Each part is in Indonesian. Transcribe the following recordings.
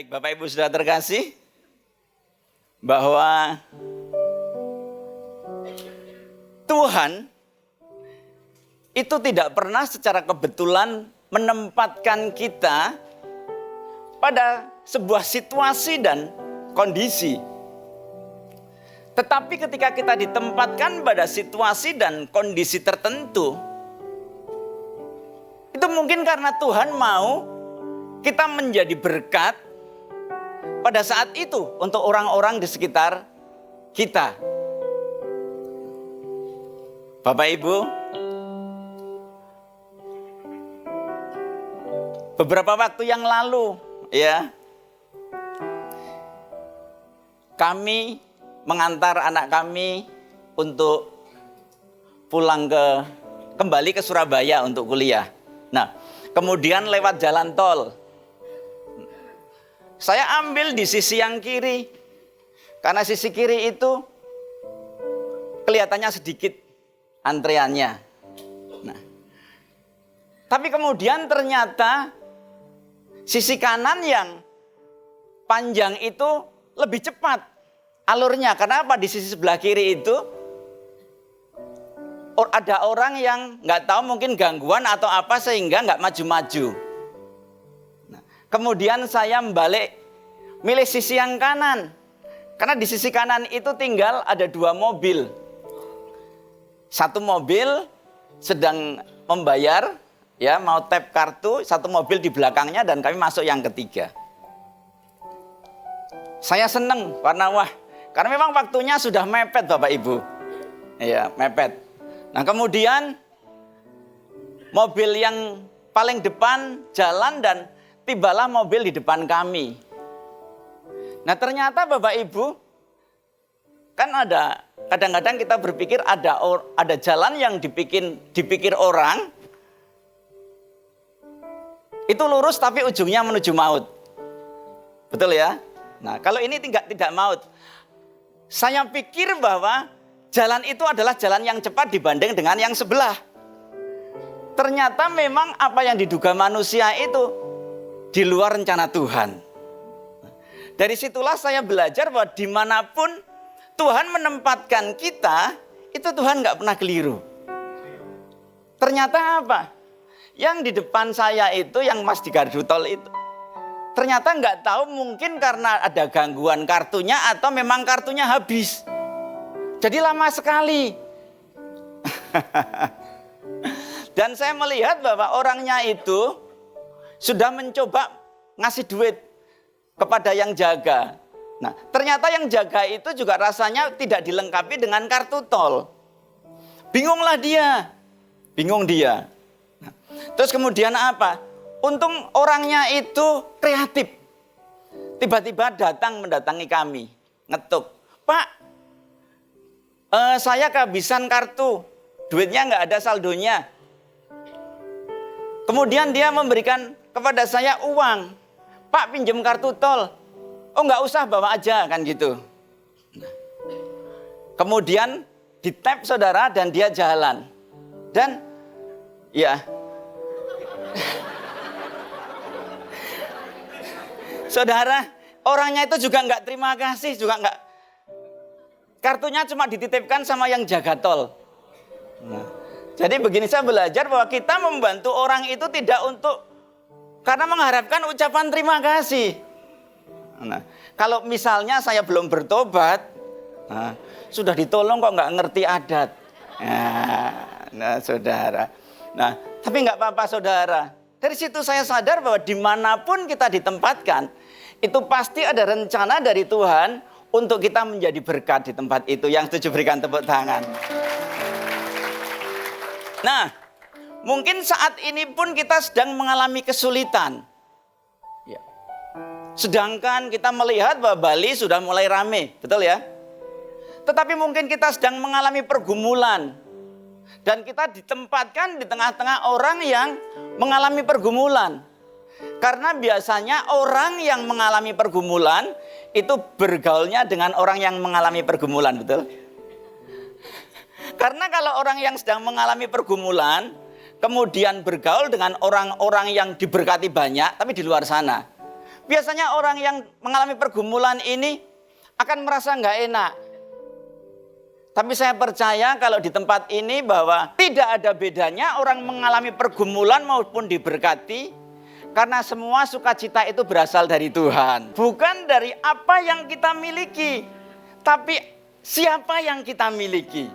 Baik, Bapak Ibu sudah terkasih bahwa Tuhan itu tidak pernah secara kebetulan menempatkan kita pada sebuah situasi dan kondisi. Tetapi ketika kita ditempatkan pada situasi dan kondisi tertentu, itu mungkin karena Tuhan mau kita menjadi berkat pada saat itu untuk orang-orang di sekitar kita. Bapak Ibu, beberapa waktu yang lalu ya, kami mengantar anak kami untuk kembali ke Surabaya untuk kuliah. Nah, kemudian lewat jalan tol. Saya ambil di sisi yang kiri. Karena sisi kiri itu kelihatannya sedikit antreannya. Nah, tapi kemudian ternyata sisi kanan yang panjang itu lebih cepat alurnya. Karena apa? Di sisi sebelah kiri itu ada orang yang nggak tahu mungkin gangguan atau apa sehingga nggak maju-maju. Nah, kemudian saya milih sisi yang kanan. Karena di sisi kanan itu tinggal ada 2 mobil. Satu mobil sedang membayar, ya mau tap kartu, satu mobil di belakangnya dan kami masuk yang ketiga. Saya seneng karena memang waktunya sudah mepet Bapak Ibu. Iya, mepet. Nah, kemudian mobil yang paling depan jalan dan tibalah mobil di depan kami. Nah, ternyata Bapak Ibu, kan kadang-kadang kita berpikir ada jalan yang dipikir orang itu lurus tapi ujungnya menuju maut. Betul ya? Nah, kalau ini tidak maut. Saya pikir bahwa jalan itu adalah jalan yang cepat dibanding dengan yang sebelah. Ternyata memang apa yang diduga manusia itu di luar rencana Tuhan. Dari situlah saya belajar bahwa dimanapun Tuhan menempatkan kita, itu Tuhan nggak pernah keliru. Ternyata apa? Yang di depan saya itu, yang Mas di gardu tol itu, ternyata nggak tahu mungkin karena ada gangguan kartunya atau memang kartunya habis. Jadi lama sekali. Dan saya melihat bahwa orangnya itu sudah mencoba ngasih duit kepada yang jaga. Nah, ternyata yang jaga itu juga rasanya tidak dilengkapi dengan kartu tol. Bingung dia. Nah, terus kemudian apa? Untung orangnya itu kreatif. Tiba-tiba mendatangi kami. Ngetuk. Pak, saya kehabisan kartu. Duitnya nggak ada saldonya. Kemudian dia memberikan kepada saya uang. Pak, pinjam kartu tol. Oh, nggak usah, bawa aja, kan gitu. Kemudian di-tap saudara dan dia jalan. Dan ya, saudara, orangnya itu juga nggak terima kasih, juga nggak. Kartunya cuma dititipkan sama yang jaga tol. Nah, jadi begini, saya belajar bahwa kita membantu orang itu tidak karena mengharapkan ucapan terima kasih. Nah, kalau misalnya saya belum bertobat, sudah ditolong kok nggak ngerti adat. Nah, saudara. Nah, tapi nggak apa-apa saudara. Dari situ saya sadar bahwa dimanapun kita ditempatkan, itu pasti ada rencana dari Tuhan untuk kita menjadi berkat di tempat itu. Yang setuju berikan tepuk tangan. Nah, mungkin saat ini pun kita sedang mengalami kesulitan. Ya. Sedangkan kita melihat bahwa Bali sudah mulai rame, betul ya? Tetapi mungkin kita sedang mengalami pergumulan. Dan kita ditempatkan di tengah-tengah orang yang mengalami pergumulan. Karena biasanya orang yang mengalami pergumulan itu bergaulnya dengan orang yang mengalami pergumulan, betul? Karena kalau orang yang sedang mengalami pergumulan, kemudian bergaul dengan orang-orang yang diberkati banyak, tapi di luar sana, Biasanya orang yang mengalami pergumulan ini akan merasa nggak enak. Tapi saya percaya kalau di tempat ini bahwa tidak ada bedanya orang mengalami pergumulan maupun diberkati. Karena semua sukacita itu berasal dari Tuhan. Bukan dari apa yang kita miliki. Tapi siapa yang kita miliki.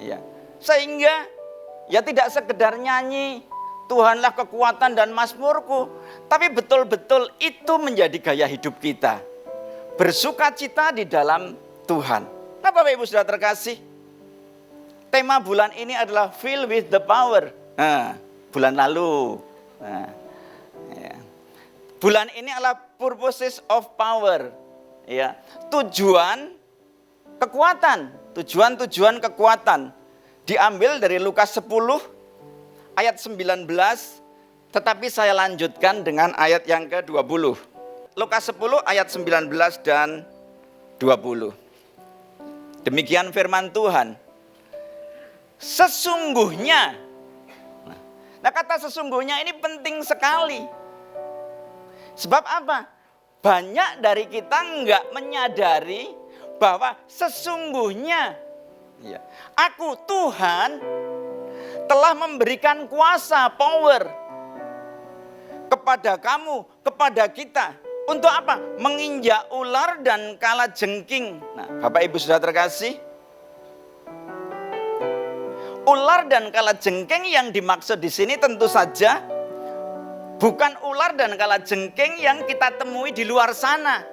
Ya. Sehingga ya tidak sekedar nyanyi, Tuhanlah kekuatan dan mazmurku. Tapi betul-betul itu menjadi gaya hidup kita. Bersukacita di dalam Tuhan. Nah Bapak Ibu sudah terkasih. Tema bulan ini adalah Filled with the Power. Nah, bulan lalu. Nah, ya. Bulan ini adalah Purposes of Power. Ya. Tujuan kekuatan. Tujuan kekuatan. Diambil dari Lukas 10 ayat 19, tetapi saya lanjutkan dengan ayat yang ke-20. Lukas 10 ayat 19 dan 20. Demikian firman Tuhan. Sesungguhnya. Nah kata sesungguhnya ini penting sekali. Sebab apa? Banyak dari kita enggak menyadari bahwa sesungguhnya ya, aku Tuhan telah memberikan kuasa, power kepada kamu, kepada kita. Untuk apa? Menginjak ular dan kalajengking. Nah, Bapak Ibu sudah terkasih. Ular dan kalajengking yang dimaksud di sini tentu saja bukan ular dan kalajengking yang kita temui di luar sana.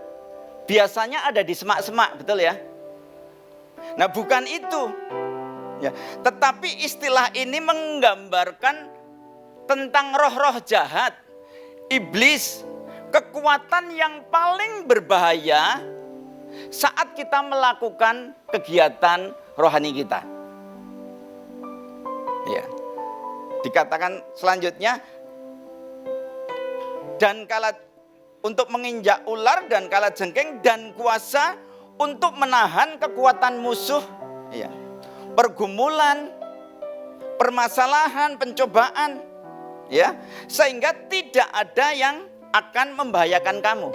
Biasanya ada di semak-semak, betul ya? Nah, bukan itu. Ya, tetapi istilah ini menggambarkan tentang roh-roh jahat, iblis, kekuatan yang paling berbahaya saat kita melakukan kegiatan rohani kita. Ya. Dikatakan selanjutnya, dan untuk menginjak ular dan kalajengking dan kuasa untuk menahan kekuatan musuh. Ya. Pergumulan, permasalahan, pencobaan, ya, sehingga tidak ada yang akan membahayakan kamu.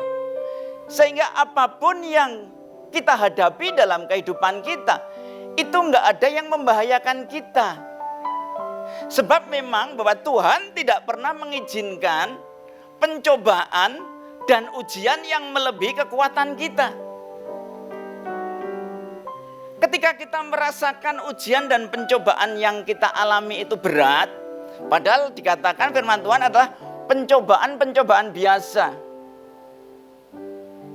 Sehingga apapun yang kita hadapi dalam kehidupan kita, itu enggak ada yang membahayakan kita. Sebab memang bahwa Tuhan tidak pernah mengizinkan pencobaan dan ujian yang melebihi kekuatan kita. Ketika kita merasakan ujian dan pencobaan yang kita alami itu berat, padahal dikatakan firman Tuhan adalah pencobaan-pencobaan biasa.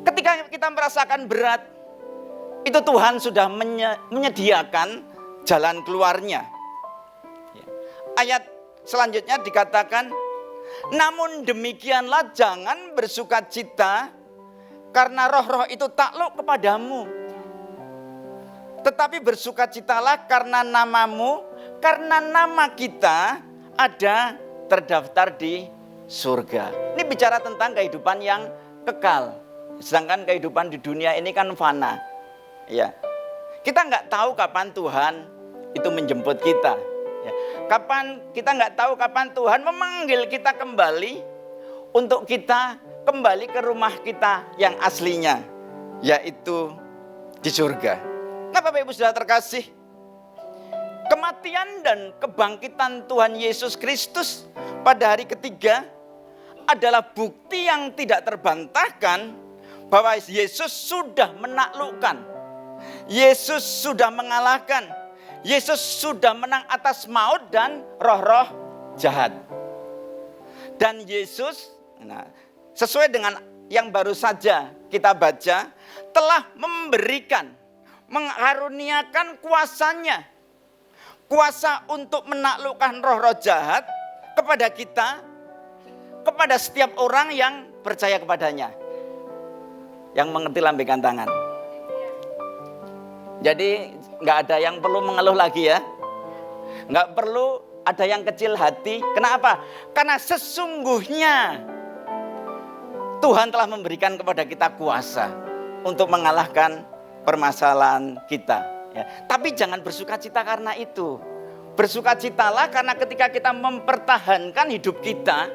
Ketika kita merasakan berat, itu Tuhan sudah menyediakan jalan keluarnya. Ayat selanjutnya dikatakan, namun demikianlah jangan bersukacita karena roh-roh itu takluk kepadamu. Tetapi bersukacitalah karena namamu, karena nama kita ada terdaftar di surga. Ini bicara tentang kehidupan yang kekal. Sedangkan kehidupan di dunia ini kan fana. Ya. Kita nggak tahu kapan Tuhan itu menjemput kita. Ya. Kita nggak tahu kapan Tuhan memanggil kita kembali untuk kita kembali ke rumah kita yang aslinya, yaitu di surga. Nah Bapak Ibu sudah terkasih, kematian dan kebangkitan Tuhan Yesus Kristus pada hari ketiga adalah bukti yang tidak terbantahkan bahwa Yesus sudah menaklukkan, Yesus sudah mengalahkan, Yesus sudah menang atas maut dan roh-roh jahat. Dan Yesus, sesuai dengan yang baru saja kita baca, telah mengaruniakan kuasanya, kuasa untuk menaklukkan roh-roh jahat kepada kita, kepada setiap orang yang percaya kepadanya, yang mengerti lambaikan tangan. Jadi nggak ada yang perlu mengeluh lagi ya, nggak perlu ada yang kecil hati. Kenapa? Karena sesungguhnya Tuhan telah memberikan kepada kita kuasa untuk mengalahkan permasalahan kita. Ya. Tapi jangan bersukacita karena itu. Bersukacitalah karena ketika kita mempertahankan hidup kita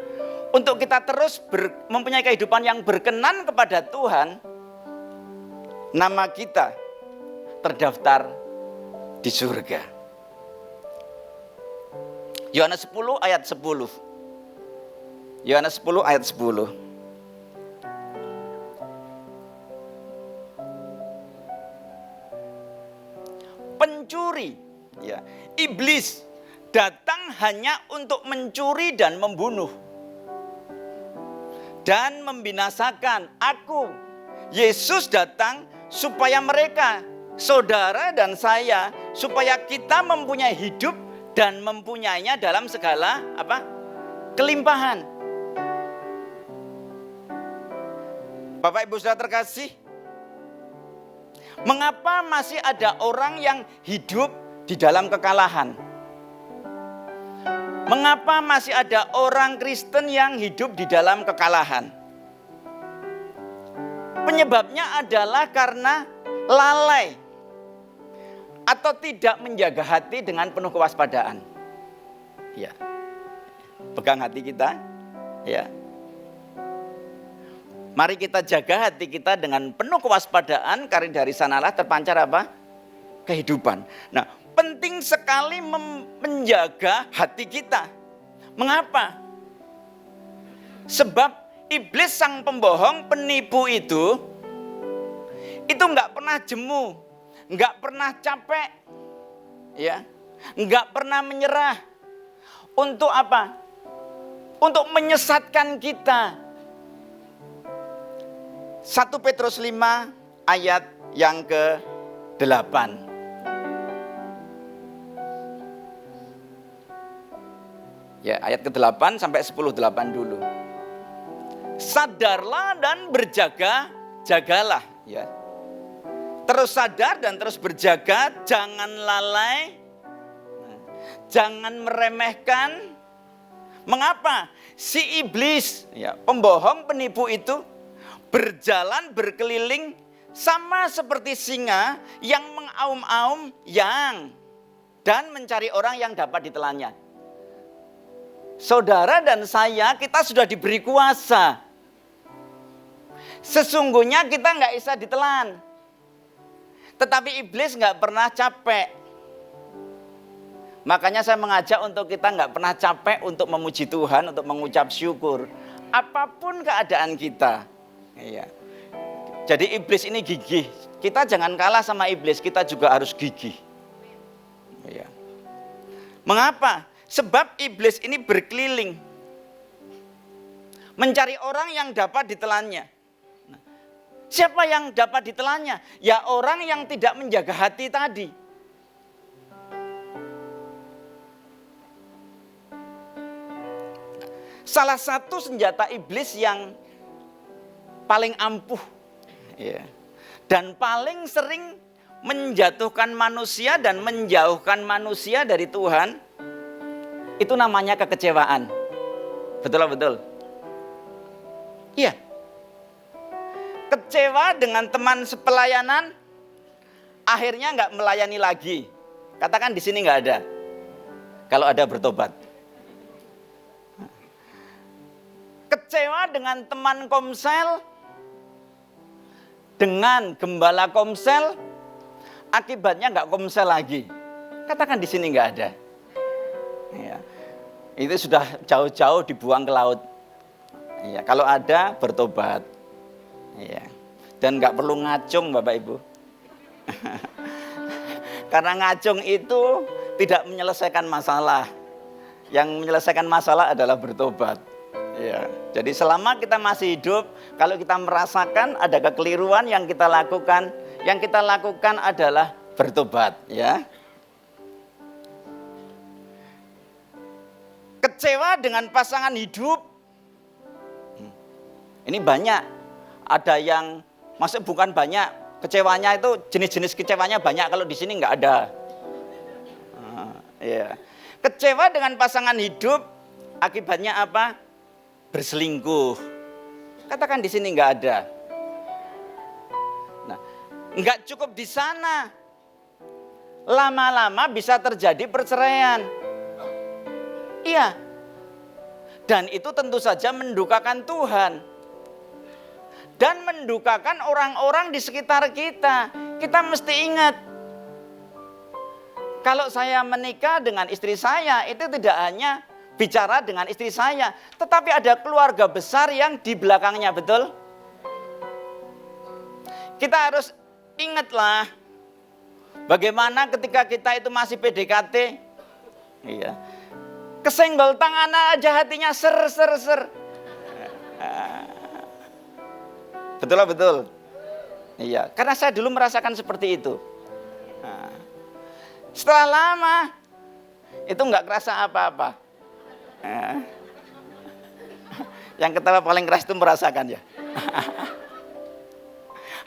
untuk kita terus mempunyai kehidupan yang berkenan kepada Tuhan, nama kita terdaftar di surga. Yohanes 10 ayat 10. Yohanes 10 ayat 10. Pencuri, ya, iblis datang hanya untuk mencuri dan membunuh dan membinasakan. Aku, Yesus datang supaya mereka, saudara dan saya, supaya kita mempunyai hidup dan mempunyainya dalam segala kelimpahan. Bapak Ibu Saudara terkasih, mengapa masih ada orang yang hidup di dalam kekalahan? Mengapa masih ada orang Kristen yang hidup di dalam kekalahan? Penyebabnya adalah karena lalai atau tidak menjaga hati dengan penuh kewaspadaan. Ya. Pegang hati kita, ya. Mari kita jaga hati kita dengan penuh kewaspadaan, karena dari sanalah terpancar kehidupan. Nah, penting sekali menjaga hati kita. Mengapa? Sebab iblis sang pembohong, penipu itu enggak pernah jemu, enggak pernah capek, ya, enggak pernah menyerah. Untuk apa? Untuk menyesatkan kita. 1 Petrus 5 ayat yang ke-8. Ya, ayat ke-8 sampai 10:8 dulu. Sadarlah dan berjaga-jagalah, ya. Terus sadar dan terus berjaga, jangan lalai, jangan meremehkan. Mengapa? Si iblis, ya, pembohong, penipu itu berjalan berkeliling sama seperti singa yang mengaum-aum dan mencari orang yang dapat ditelannya. Saudara dan saya, kita sudah diberi kuasa. Sesungguhnya kita nggak bisa ditelan. Tetapi iblis nggak pernah capek. Makanya saya mengajak untuk kita nggak pernah capek untuk memuji Tuhan, untuk mengucap syukur. Apapun keadaan kita. Iya. Jadi iblis ini gigih. Kita jangan kalah sama iblis, kita juga harus gigih. Iya. Mengapa? Sebab iblis ini berkeliling mencari orang yang dapat ditelannya. Siapa yang dapat ditelannya? Ya orang yang tidak menjaga hati tadi. Salah satu senjata iblis yang paling ampuh, ya, dan paling sering menjatuhkan manusia dan menjauhkan manusia dari Tuhan, itu namanya kekecewaan. Betul? Iya. Kecewa dengan teman sepelayanan, akhirnya nggak melayani lagi. Katakan di sini nggak ada. Kalau ada bertobat. Kecewa dengan teman komsel, dengan gembala komsel, akibatnya nggak komsel lagi. Katakan di sini nggak ada. Ya. Itu sudah jauh-jauh dibuang ke laut. Ya, kalau ada bertobat. Ya. Dan nggak perlu ngacung, Bapak Ibu. Karena ngacung itu tidak menyelesaikan masalah. Yang menyelesaikan masalah adalah bertobat. Ya, jadi selama kita masih hidup, kalau kita merasakan ada kekeliruan yang kita lakukan adalah bertobat, ya. Kecewa dengan pasangan hidup. Ini banyak. Ada yang, maksud bukan banyak, kecewanya itu jenis-jenis kecewanya banyak, kalau di sini nggak ada. Ya. Kecewa dengan pasangan hidup, akibatnya apa? Berselingkuh. Katakan di sini nggak ada. Nah, nggak cukup di sana. Lama-lama bisa terjadi perceraian. Iya. Dan itu tentu saja mendukakan Tuhan. Dan mendukakan orang-orang di sekitar kita. Kita mesti ingat, kalau saya menikah dengan istri saya, itu tidak hanya bicara dengan istri saya, tetapi ada keluarga besar yang di belakangnya, betul? Kita harus ingatlah, bagaimana ketika kita itu masih PDKT, iya, kesenggol tangan aja hatinya ser. Betul. Iya, karena saya dulu merasakan seperti itu. Setelah lama, itu nggak kerasa apa-apa. Yang ketawa paling keras itu merasakan ya.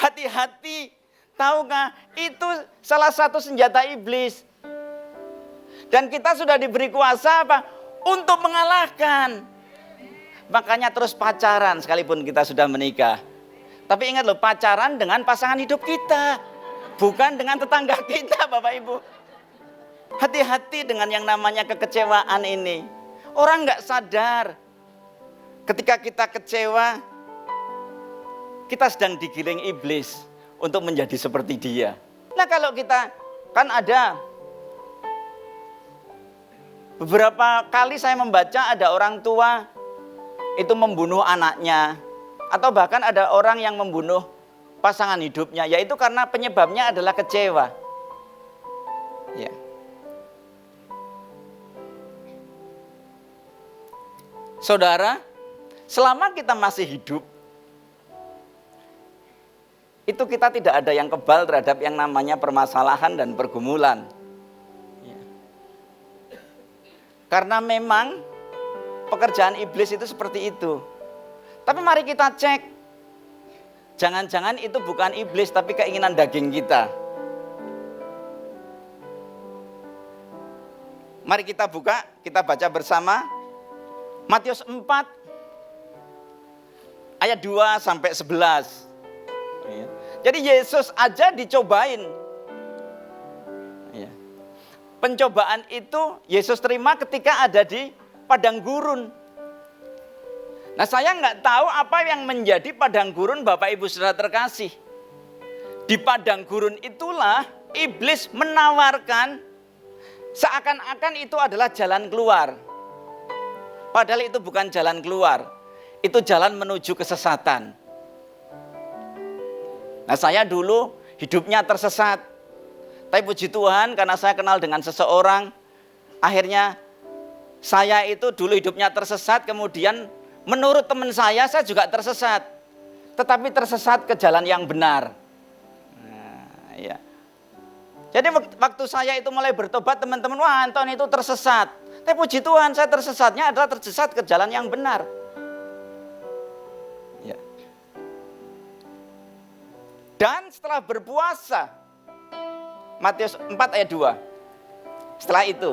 Hati-hati, tahukah itu salah satu senjata iblis. Dan kita sudah diberi kuasa apa? Untuk mengalahkan. Makanya terus pacaran sekalipun kita sudah menikah. Tapi ingat loh, pacaran dengan pasangan hidup kita, bukan dengan tetangga kita, Bapak Ibu. Hati-hati dengan yang namanya kekecewaan ini. Orang nggak sadar ketika kita kecewa, kita sedang digiring iblis untuk menjadi seperti dia. Nah kalau kita, kan ada beberapa kali saya membaca ada orang tua itu membunuh anaknya. Atau bahkan ada orang yang membunuh pasangan hidupnya. Yaitu karena penyebabnya adalah kecewa. Ya. Saudara, selama kita masih hidup, itu kita tidak ada yang kebal terhadap yang namanya permasalahan dan pergumulan. Ya. Karena memang pekerjaan iblis itu seperti itu. Tapi mari kita cek, jangan-jangan itu bukan iblis tapi keinginan daging kita. Mari kita buka, kita baca bersama Matius 4 ayat 2 sampai 11. Jadi Yesus aja dicobain. Pencobaan itu Yesus terima ketika ada di padang gurun. Nah saya nggak tahu apa yang menjadi padang gurun Bapak Ibu Saudara terkasih. Di padang gurun itulah iblis menawarkan seakan-akan itu adalah jalan keluar. Padahal itu bukan jalan keluar. Itu jalan menuju kesesatan. Nah saya dulu hidupnya tersesat. Tapi puji Tuhan karena saya kenal dengan seseorang. Akhirnya saya itu dulu hidupnya tersesat. Kemudian menurut teman saya juga tersesat. Tetapi tersesat ke jalan yang benar. Nah, ya. Jadi waktu saya itu mulai bertobat, teman-teman, wah Anton itu tersesat. Tapi puji Tuhan saya tersesatnya adalah tersesat ke jalan yang benar. Ya. Dan setelah berpuasa, Matius 4 ayat 2. Setelah itu.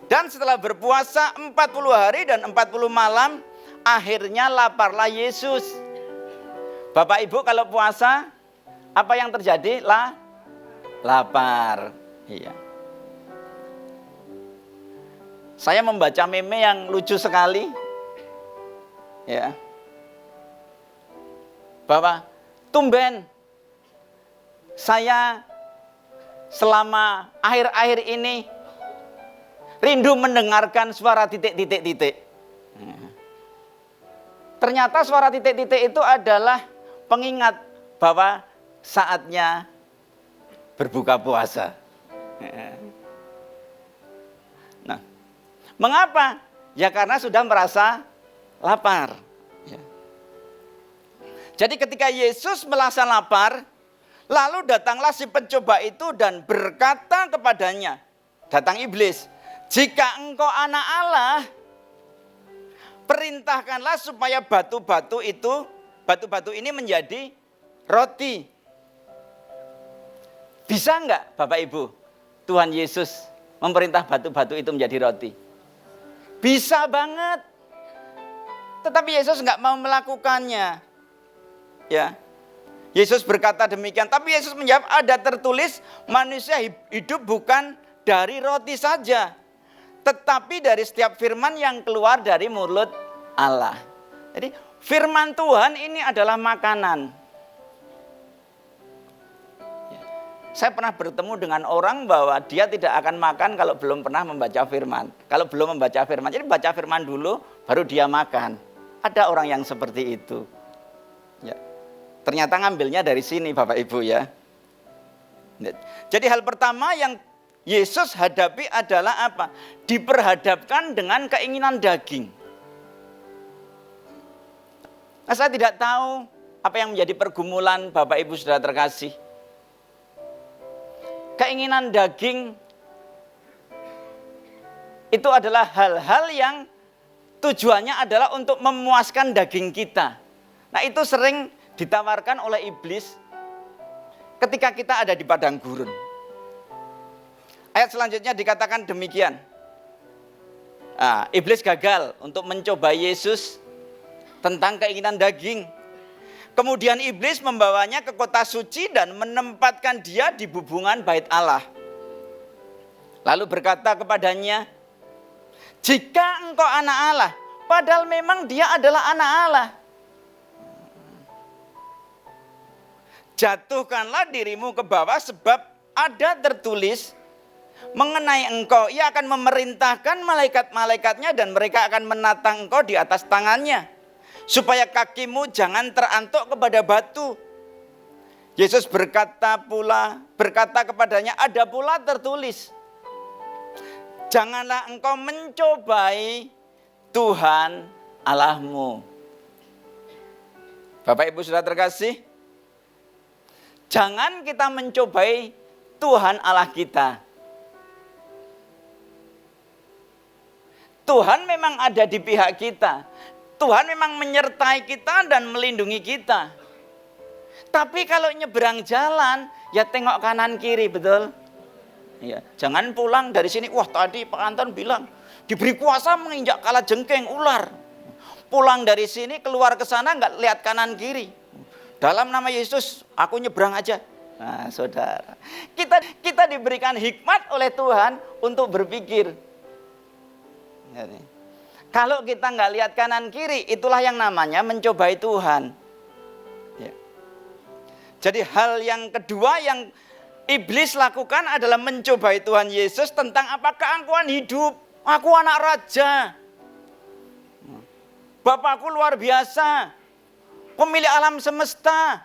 Dan setelah berpuasa 40 hari dan 40 malam, akhirnya laparlah Yesus. Bapak Ibu kalau puasa, apa yang terjadi? Lapar. Iya. Saya membaca meme yang lucu sekali. Ya. Bahwa tumben saya selama akhir-akhir ini rindu mendengarkan suara titik-titik-titik. Ternyata suara titik-titik itu adalah pengingat bahwa saatnya berbuka puasa. Nah, mengapa? Ya karena sudah merasa lapar. Jadi ketika Yesus merasa lapar, lalu datanglah si pencoba itu dan berkata kepadanya, datang iblis, jika engkau anak Allah, perintahkanlah supaya batu-batu ini menjadi roti. Bisa enggak Bapak Ibu, Tuhan Yesus memerintah batu-batu itu menjadi roti? Bisa banget. Tetapi Yesus enggak mau melakukannya. Ya. Yesus berkata demikian, tapi Yesus menjawab, ada tertulis manusia hidup bukan dari roti saja, tetapi dari setiap firman yang keluar dari mulut Allah. Jadi firman Tuhan ini adalah makanan. Saya pernah bertemu dengan orang bahwa dia tidak akan makan kalau belum pernah membaca firman. Kalau belum membaca firman, jadi baca firman dulu, baru dia makan. Ada orang yang seperti itu. Ya. Ternyata ngambilnya dari sini Bapak Ibu ya. Jadi hal pertama yang Yesus hadapi adalah apa? Diperhadapkan dengan keinginan daging. Nah, saya tidak tahu apa yang menjadi pergumulan Bapak Ibu Saudara terkasih. Keinginan daging itu adalah hal-hal yang tujuannya adalah untuk memuaskan daging kita. Nah, itu sering ditawarkan oleh iblis ketika kita ada di padang gurun. Ayat selanjutnya dikatakan demikian. Iblis gagal untuk mencoba Yesus tentang keinginan daging. Kemudian iblis membawanya ke kota suci dan menempatkan dia di bubungan bait Allah. Lalu berkata kepadanya, jika engkau anak Allah, padahal memang dia adalah anak Allah, jatuhkanlah dirimu ke bawah sebab ada tertulis mengenai engkau, ia akan memerintahkan malaikat-malaikatnya dan mereka akan menatang engkau di atas tangannya, supaya kakimu jangan terantuk kepada batu. Yesus berkata kepadanya, ada pula tertulis, janganlah engkau mencobai Tuhan Allahmu. Bapak Ibu Saudara terkasih, jangan kita mencobai Tuhan Allah kita. Tuhan memang ada di pihak kita. Tuhan memang menyertai kita dan melindungi kita. Tapi kalau nyeberang jalan, ya tengok kanan kiri, betul? Ya, jangan pulang dari sini, wah tadi Pak Anton bilang, diberi kuasa menginjak kalajengking ular. Pulang dari sini, keluar ke sana, nggak lihat kanan kiri. Dalam nama Yesus, aku nyebrang aja. Nah, saudara, kita diberikan hikmat oleh Tuhan untuk berpikir. Kalau kita nggak lihat kanan kiri, itulah yang namanya mencobai Tuhan. Ya. Jadi hal yang kedua yang iblis lakukan adalah mencobai Tuhan Yesus tentang apa keangkuhan hidup. Aku anak raja, Bapakku luar biasa, pemilik alam semesta.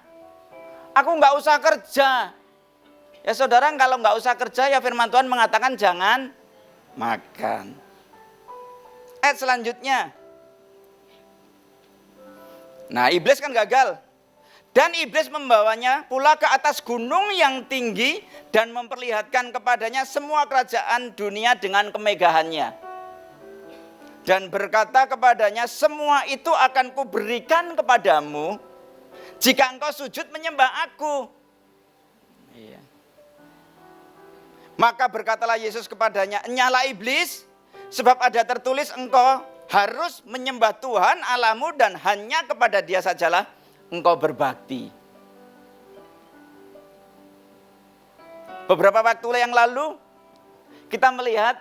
Aku nggak usah kerja. Ya saudara, kalau nggak usah kerja ya firman Tuhan mengatakan jangan makan. Ayat selanjutnya. Nah, iblis kan gagal. Dan iblis membawanya pula ke atas gunung yang tinggi dan memperlihatkan kepadanya semua kerajaan dunia dengan kemegahannya. Dan berkata kepadanya, semua itu akan kuberikan kepadamu jika engkau sujud menyembah aku. Iya. Maka berkatalah Yesus kepadanya, enyalah iblis, sebab ada tertulis engkau harus menyembah Tuhan Allahmu dan hanya kepada Dia sajalah engkau berbakti. Beberapa waktu yang lalu kita melihat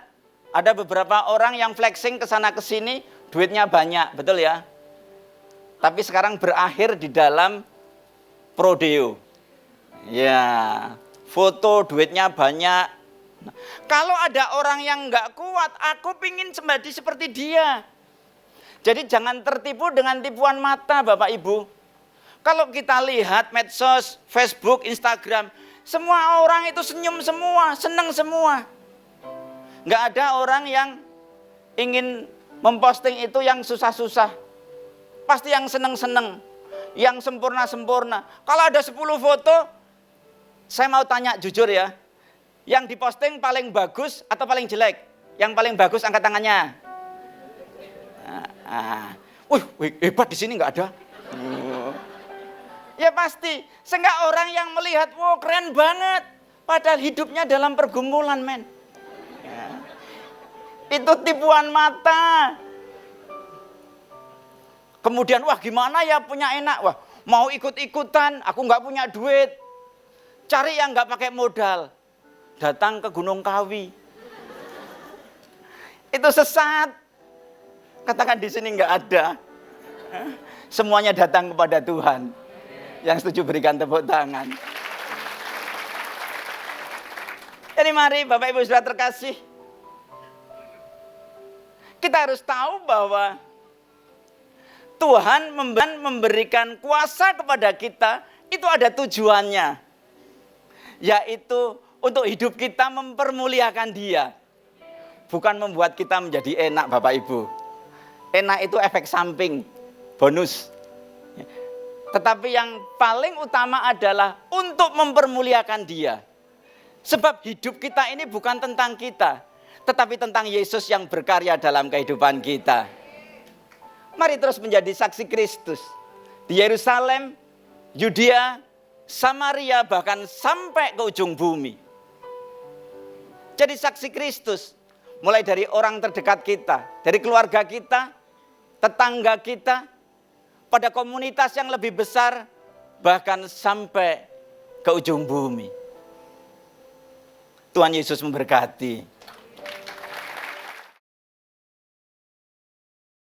ada beberapa orang yang flexing ke sana ke sini, duitnya banyak, betul ya? Tapi sekarang berakhir di dalam prodeo. Ya, foto duitnya banyak. Nah, kalau ada orang yang nggak kuat, aku pingin seperti dia. Jadi jangan tertipu dengan tipuan mata Bapak Ibu. Kalau kita lihat medsos, Facebook, Instagram, semua orang itu senyum semua, senang semua. Nggak ada orang yang ingin memposting itu yang susah-susah. Pasti yang senang-senang, yang sempurna-sempurna. Kalau ada 10 foto, saya mau tanya jujur ya, yang diposting paling bagus atau paling jelek? Yang paling bagus angkat tangannya. Wih, hebat di sini nggak ada. Ya pasti, sehingga orang yang melihat, wow keren banget. Padahal hidupnya dalam pergumulan, men. Ya. Itu tipuan mata. Kemudian, wah gimana ya punya enak. Wah mau ikut-ikutan, aku nggak punya duit. Cari yang nggak pakai modal. Datang ke Gunung Kawi. Itu sesat. Katakan di sini nggak ada. Semuanya datang kepada Tuhan. Yang setuju berikan tepuk tangan. Jadi mari Bapak Ibu Saudara terkasih, kita harus tahu bahwa Tuhan memberikan kuasa kepada kita, itu ada tujuannya. Yaitu untuk hidup kita mempermuliakan Dia. Bukan membuat kita menjadi enak Bapak Ibu. Enak itu efek samping, bonus. Tetapi yang paling utama adalah untuk mempermuliakan Dia. Sebab hidup kita ini bukan tentang kita, tetapi tentang Yesus yang berkarya dalam kehidupan kita. Mari terus menjadi saksi Kristus. Di Yerusalem, Yudea, Samaria, bahkan sampai ke ujung bumi. Jadi saksi Kristus, mulai dari orang terdekat kita, dari keluarga kita, tetangga kita, pada komunitas yang lebih besar, bahkan sampai ke ujung bumi. Tuhan Yesus memberkati.